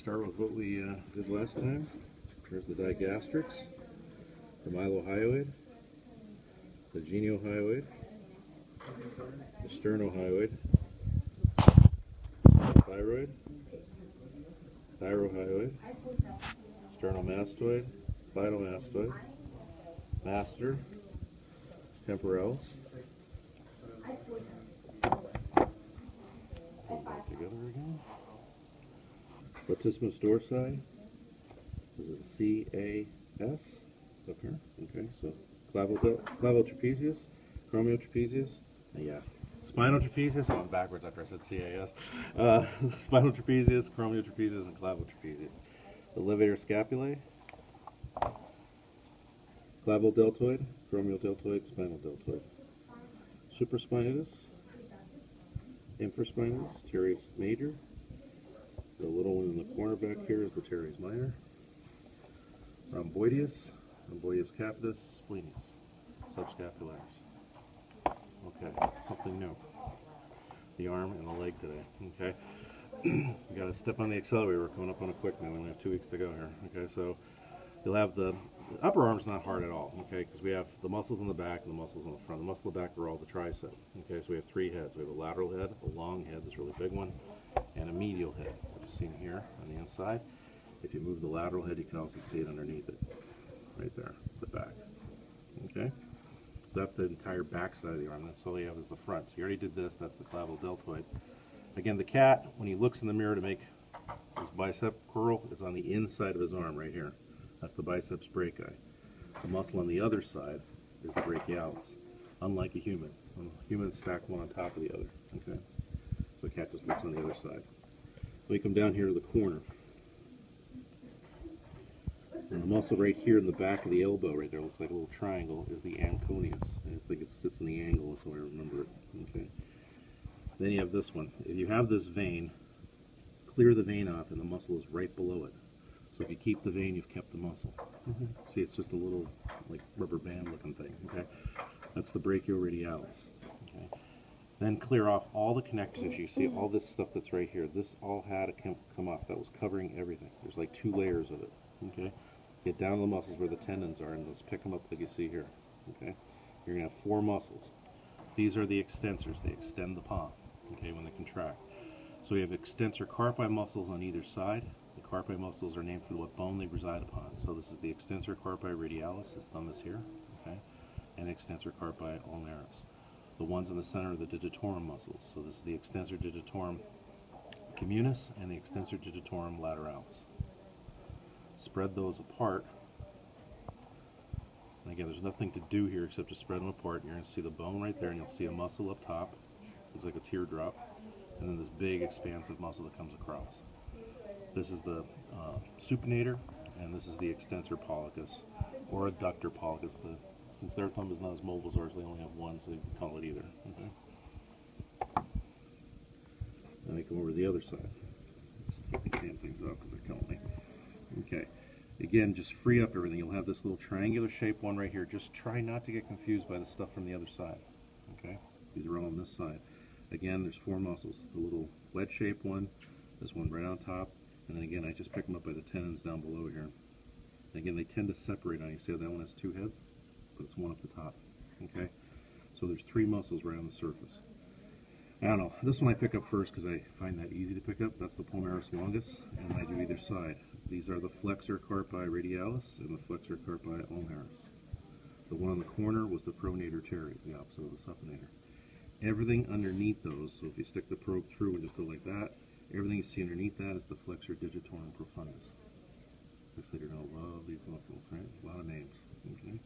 Start with what we did last time. There's the digastrics, the mylohyoid, the geniohyoid, the sternohyoid, thyroid, thyrohyoid, sternomastoid, phytomastoid, master, temporalis. Put it back together again. Latissimus dorsi. This is CAS up here. Okay, so clavotrapezius, chromotrapezius, yeah. Spinal trapezius. I went backwards after I said CAS. Spinal trapezius, chromotrapezius, and clavotrapezius. The levator scapulae, clavodeltoid, chromodeltoid, spinal deltoid. Supraspinatus, infraspinatus, teres major. The little one in the corner back here is the teres minor. Rhomboideus, rhomboideus capitis, splenius, subscapularis. Okay, something new. The arm and the leg today. Okay, we got to step on the accelerator. We're coming up on a quick now. We only have 2 weeks to go here. Okay, so you'll have the upper arm's not hard at all. Okay, because we have the muscles in the back and the muscles on the front. The muscle in the back are all the tricep. Okay, so we have 3 heads. We have a lateral head, a long head, this really big one, and a medial head, which is seen here on the inside. If you move the lateral head, you can also see it underneath it, right there, the back. Okay, so that's the entire back side of the arm. That's all you have is the front. So you already did this. That's the clavodeltoid. Again, the cat, when he looks in the mirror to make his bicep curl, it's on the inside of his arm right here. That's the biceps brachii. The muscle on the other side is the brachialis. Unlike a human, humans stack one on top of the other. Okay, so the cat just looks on the other side. So we come down here to the corner. And the muscle right here in the back of the elbow, right there, looks like a little triangle, is the anconius. I think it sits in the angle, so I remember it. Okay. Then you have this one. If you have this vein, clear the vein off, and the muscle is right below it. So if you keep the vein, you've kept the muscle. See, it's just a little like rubber band looking thing. Okay, that's the brachioradialis. Okay. Then clear off all the connective tissue. See all this stuff that's right here. This all had to come off. That was covering everything. There's like 2 layers of it. Okay. Get down to the muscles where the tendons are, and let's pick them up like you see here. Okay. You're gonna have 4 muscles. These are the extensors. They extend the palm. Okay, when they contract. So we have extensor carpi muscles on either side. The carpi muscles are named for what bone they reside upon. So this is the extensor carpi radialis, his thumb is here, okay, and extensor carpi ulnaris. The ones in the center are the digitorum muscles. So this is the extensor digitorum communis and the extensor digitorum lateralis. Spread those apart. And again, there's nothing to do here except to spread them apart. You're going to see the bone right there, and you'll see a muscle up top. Looks like a teardrop. And then this big expansive muscle that comes across. This is the supinator, and this is the extensor pollicus, or adductor pollicus. Since their thumb is not as mobile as ours, they only have one, so you can call it either. Okay. Then we come over to the other side. Just take these damn things off because they're killing me. Okay. Again, just free up everything. You'll have this little triangular shaped one right here. Just try not to get confused by the stuff from the other side. Okay. These are all on this side. Again, there's 4 muscles. The little wedge-shaped one, this one right on top, and then again, I just pick them up by the tendons down below here. And again, they tend to separate on you. See how that one has 2 heads? But it's one up the top. Okay? So there's 3 muscles right on the surface. I don't know. This one I pick up first because I find that easy to pick up. That's the palmaris longus, and I do either side. These are the flexor carpi radialis and the flexor carpi ulnaris. The one on the corner was the pronator teres, the opposite of the supinator. Everything underneath those, so if you stick the probe through and just go like that, everything you see underneath that is the flexor digitorum profundus. Looks like you're going to love these muscles, right? A lot of names. Okay.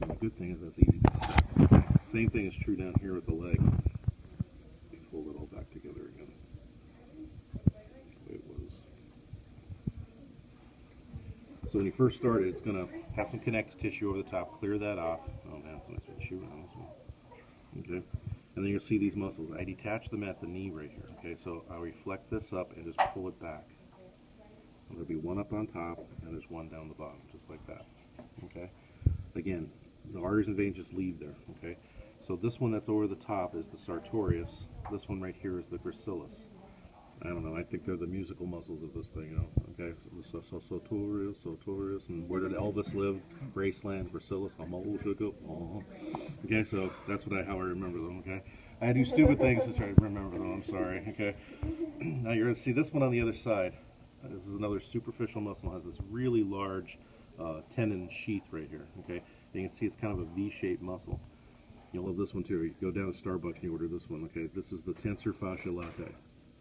And the good thing is that's easy to set. Same thing is true down here with the leg. Let me fold it all back together again. The way it was. So when you first start it, it's going to have some connective tissue over the top. Clear that off. Oh man, somebody's been shooting on this one. Okay, and then you'll see these muscles. I detach them at the knee right here. Okay, so I'll reflect this up and just pull it back. And there'll be one up on top, and there's one down the bottom, just like that. Okay, again, the arteries and veins just leave there. Okay, so this one that's over the top is the sartorius. This one right here is the gracilis. I don't know. I think they're the musical muscles of this thing, you know. Okay, so and where did Elvis live? Graceland, Priscilla, okay, so that's how I remember them. Okay, I do stupid things to try to remember them. I'm sorry. Okay, now you're gonna see this one on the other side. This is another superficial muscle. It has this really large tendon sheath right here. Okay, you can see it's kind of a V-shaped muscle. You'll love this one too. You go down to Starbucks and you order this one. Okay, this is the tensor fascia latae.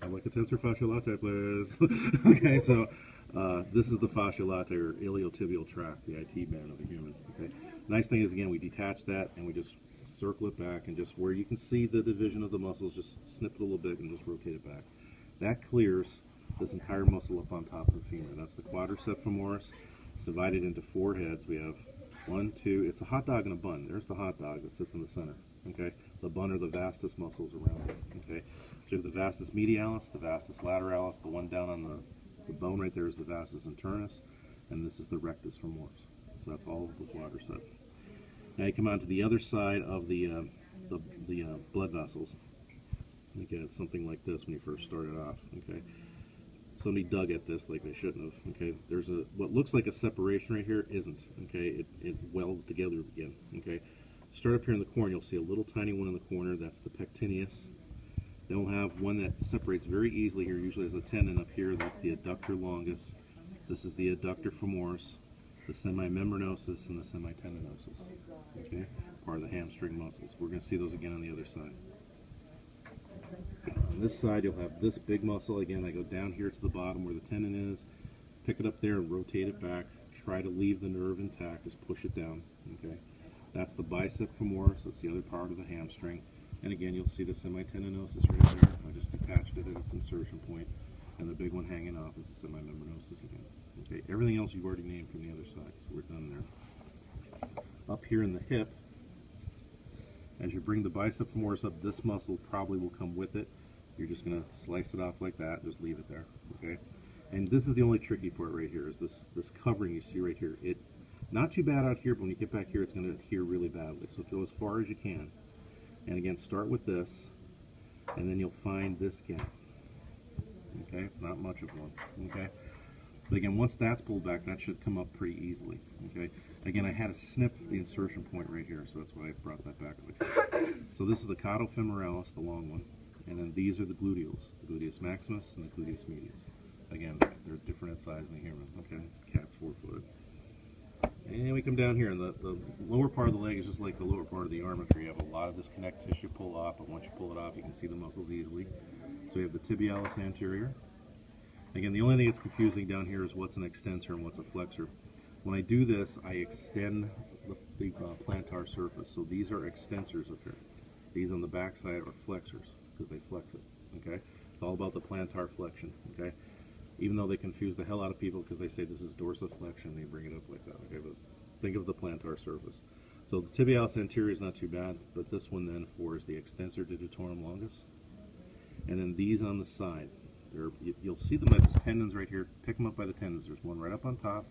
I'd like a tensor fascia latae, please. Okay, so this is the fascia latae, or iliotibial tract, the IT band of the human. Okay, nice thing is, again, we detach that and we just circle it back, and just where you can see the division of the muscles, just snip it a little bit and just rotate it back. That clears this entire muscle up on top of the femur. That's the quadriceps femoris. It's divided into 4 heads. We have 1, 2. It's a hot dog and a bun. There's the hot dog that sits in the center. Okay, the bun are the vastus muscles around it. Okay, so you have the vastus medialis, the vastus lateralis. The one down on the bone right there is the vastus internus, and this is the rectus femoris. So that's all of the quadriceps. Now you come on to the other side of the blood vessels. Okay, it's something like this when you first started off. Okay, somebody dug at this like they shouldn't have. Okay, there's what looks like a separation right here isn't. Okay, it welds together again. Okay, start up here in the corner, you'll see a little tiny one in the corner. That's the pectineus. Then we'll have one that separates very easily here. Usually there's a tendon up here. That's the adductor longus. This is the adductor femoris, the semimembranosus, and the semitendinosus. Okay, part of the hamstring muscles. We're going to see those again on the other side. On this side, you'll have this big muscle. Again, I go down here to the bottom where the tendon is, pick it up there and rotate it back. Try to leave the nerve intact, just push it down. Okay, that's the bicep femoris. That's the other part of the hamstring. And again, you'll see the semitendinosus right there. I just detached it at its insertion point. And the big one hanging off is the semimembranosus again. Okay, everything else you've already named from the other side, so we're done there. Up here in the hip, as you bring the bicep femoris up, this muscle probably will come with it. You're just going to slice it off like that, just leave it there. Okay, and this is the only tricky part right here, is this covering you see right here. It not too bad out here, but when you get back here, it's going to adhere really badly. So go as far as you can. And again, start with this, and then you'll find this gap. Okay, it's not much of one. Okay, but again, once that's pulled back, that should come up pretty easily. Okay, again, I had to snip the insertion point right here, so that's why I brought that back. So this is the cauda femoralis, the long one, and then these are the gluteals, the gluteus maximus and the gluteus medius. Again, they're different in size than the human. Okay, cat's 4-footed. And we come down here, and the lower part of the leg is just like the lower part of the arm. Up here, you have a lot of this connect tissue pull off, but once you pull it off, you can see the muscles easily. So you have the tibialis anterior. Again, the only thing that's confusing down here is what's an extensor and what's a flexor. When I do this, I extend the plantar surface. So these are extensors up here. These on the back side are flexors because they flex it. Okay, it's all about the plantar flexion. Okay. Even though they confuse the hell out of people because they say this is dorsiflexion, they bring it up like that. Okay, but think of the plantar surface. So the tibialis anterior is not too bad, but this one then is the extensor digitorum longus. And then these on the side, you'll see them as tendons right here. Pick them up by the tendons. There's one right up on top.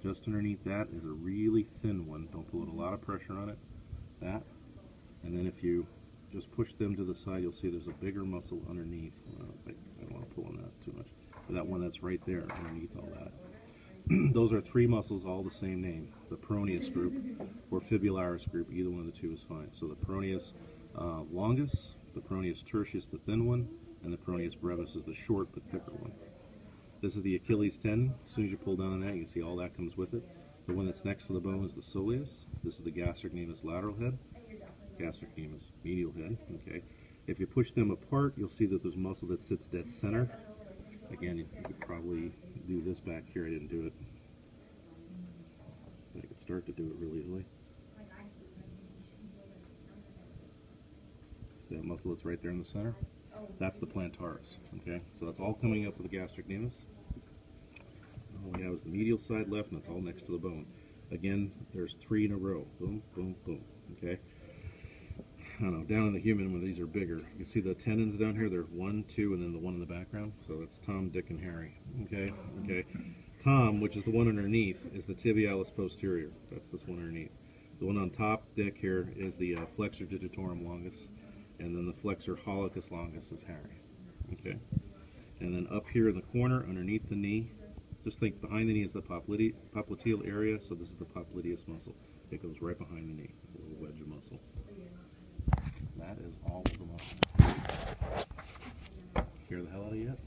Just underneath that is a really thin one. Don't put a lot of pressure on it. That. And then if you just push them to the side, you'll see there's a bigger muscle underneath. I don't want to pull on that too much. That one that's right there underneath all that. Those are 3 muscles, all the same name. The peroneus group or fibularis group, either one of the two is fine. So the peroneus longus, the peroneus tertius, the thin one, and the peroneus brevis is the short but thicker one. This is the Achilles tendon. As soon as you pull down on that, you can see all that comes with it. The one that's next to the bone is the soleus. This is the gastrocnemius lateral head, gastrocnemius medial head. Okay. If you push them apart, you'll see that there's muscle that sits dead center. Again, you could probably do this back here. I didn't do it. But I could start to do it real easily. See that muscle that's right there in the center? That's the plantaris. Okay, so that's all coming up with the gastrocnemius. All we have is the medial side left, and it's all next to the bone. Again, there's 3 in a row. Boom, boom, boom. Okay. I don't know, down in the human when these are bigger. You can see the tendons down here. There's 1, 2, and then the one in the background. So that's Tom, Dick, and Harry. Okay, okay. Tom, which is the one underneath, is the tibialis posterior. That's this one underneath. The one on top, Dick, here is the flexor digitorum longus, and then the flexor hallucis longus is Harry. Okay. And then up here in the corner, underneath the knee, just think behind the knee is the popliteal area, so this is the popliteus muscle. It goes right behind the knee, a little wedge of muscle. That is all of the muscle. Scare the hell out of you yet?